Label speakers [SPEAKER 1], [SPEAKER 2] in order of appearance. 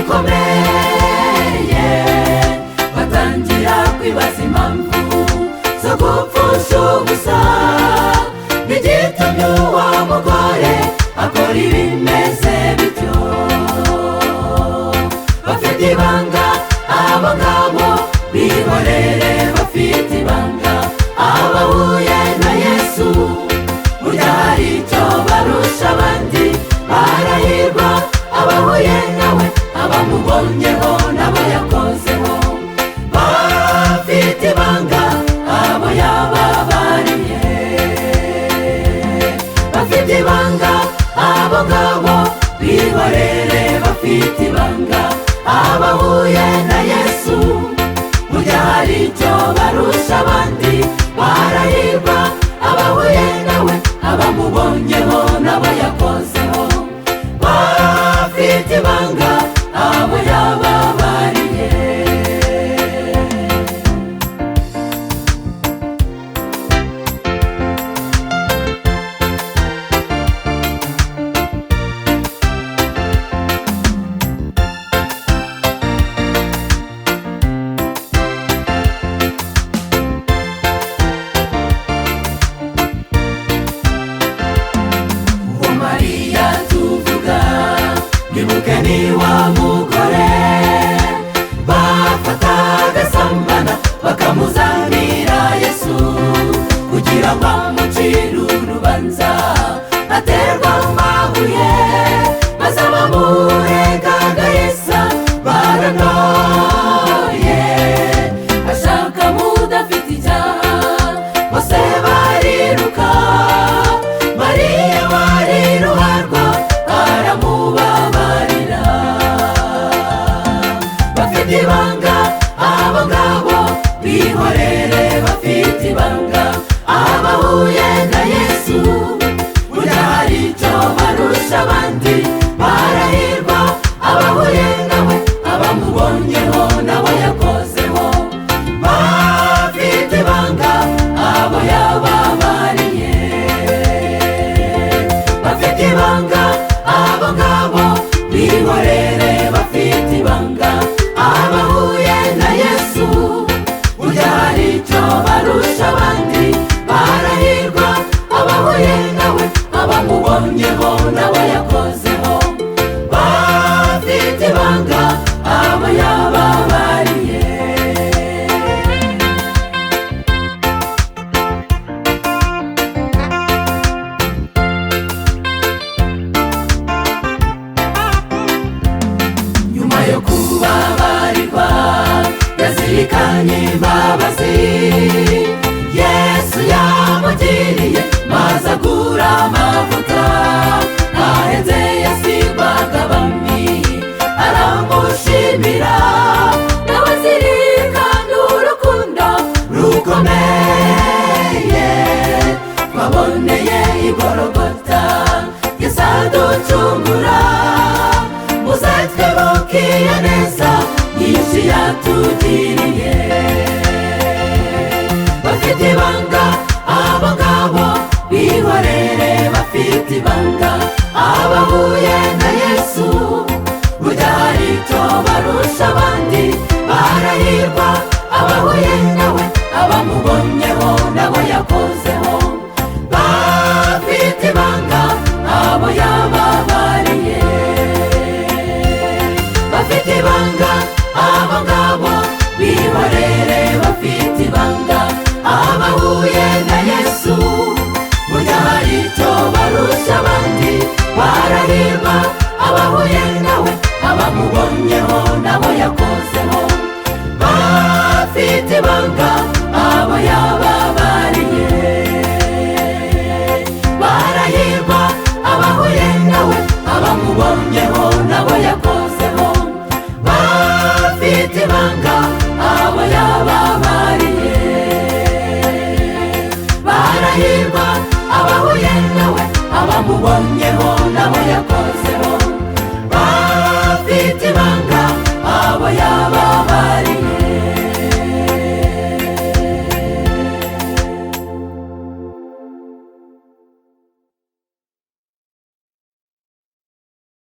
[SPEAKER 1] gikomeye, batangira kwibaza impamvu zo gupfusha ubusa. N'igitumye uwo mugore akora ibimeze bityo. Bafite ibanga abo ngabo, bihorere bafite ibanga. Abahuye na Yesu burya hari icyo barusha abandi, barahirwa abahuye nawe, abamubonyeho nabo yakozeho. Bafite ibanga abo yababariye, bafite ibanga abo ngabo, bihorere bafite ibanga. Abahuye na Yesu burya hari icyo barusha abandi, barahirwa abahuye nawe, abamubonyeho nabo yakozeho. Bafite ibanga abo yababariye. Mariya tuvuga, nibuke ni wa mugore bafataga sambana bakamuzanira Yesu kugira ngo amucire urubanza, aterwa amabuye maze abamuregaga Yesu baranoye, ashaka mudafite icyaha bose bariruka. Mariya wari ruharwa aramubabarira. Bafite ibanga abo ngabo, bihorere bafite ibanga. Abahuye na Yesu burya hari icyo barusha abandi, barahirwa abahuye nawe, abamubonyeho nabo yakozeho. Bafite ibanga abo yababariye, bafite ibanga abo ngabo, bihorere bafite ibanga. Abahuye na Yesu burya hari icyo barusha abandi, barahirwa abahuye nawe, abamubonyeho nabo yakozeho. Bafite ibanga abo yababariye. Nyuma yo kubabarirwa yazirikanye imbabazi Yesu yamugiriye, maze agura amavuta ahenze yasigwaga abami, aramushimira. Nawe azirikana urukundo rukomeye twaboneye i Gologota, Yesu aducungura. Muze twibuke iyo neza nyinshi yatugiriye. Bafite ibanga abo ngabo, bihorere bafite ibanga. Abahuye na Yesu burya hari icyo barusha abandi, barahirwa abahuye nawe, abamubonyeho nabo yakozeho. Bafite ibanga abo yababariye, bafite ibanga abo ngabo, bihorere bafite ibanga. Abahuye na Yesu burya hari icyo barusha abandi, barahirwa abahuye nawe, abamubonyeho nabo yakozeho. Bafite ibanga abo yababariye, barahirwa abahuye nawe, abamubonyeho nabo yakozeho. Bafite ibanga abo yababariye, barahirwa abahuye nawe, abamubonyeho nabo yakozeho.